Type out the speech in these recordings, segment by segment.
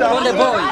Konde boy.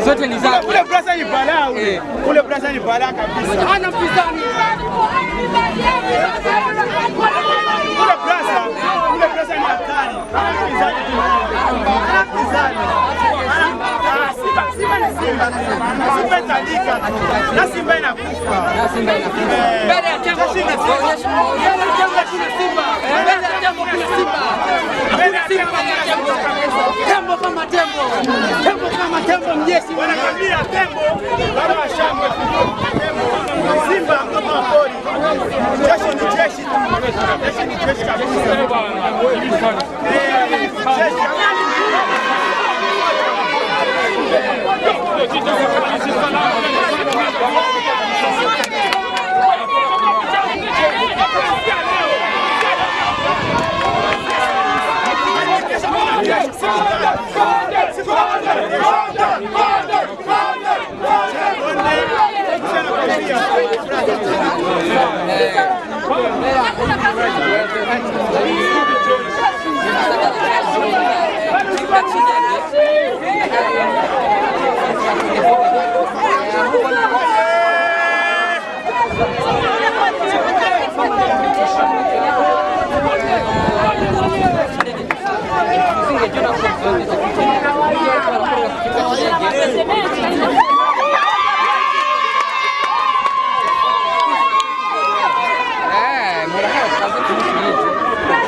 Zote ni zake. Ule brasa ni balaa ule. Ule brasa ni balaa kabisa. Hana mpinzani. Ule brasa ni hatari. Simba italika. Na Simba inakufa. Mbele ya tembo kuna Simba. Mbele ya tembo kuna Simba. Tembo kama tembo. Tembo kama tembo mjeshi. Wanakwambia tembo baba shamba. Simba kama pori. Jeshi ni jeshi. Jeshi ni jeshi kabisa.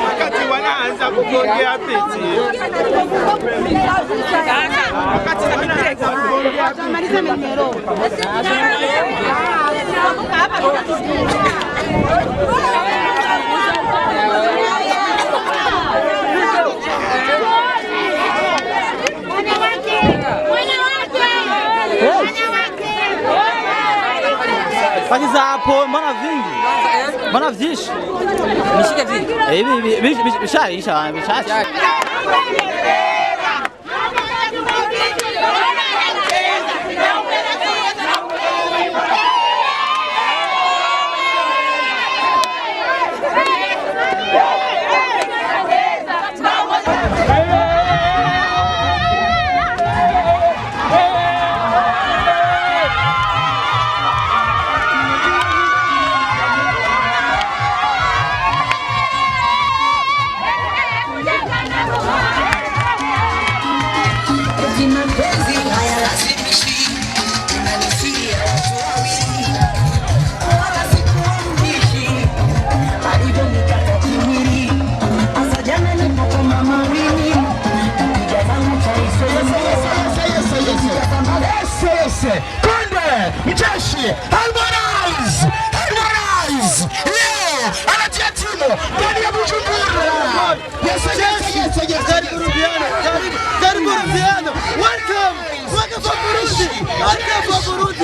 Wakati wanaanza kuongea peti. Wakati wanaanza kuongea Fanya hapo, mbona vingi? Mbona vishi? Nishike vingi. Hivi bishaisha. Mjeshi Harmonize leo anatia timu ndani ya Bujumbura. Karibu Rudiano. Welcome for Burundi.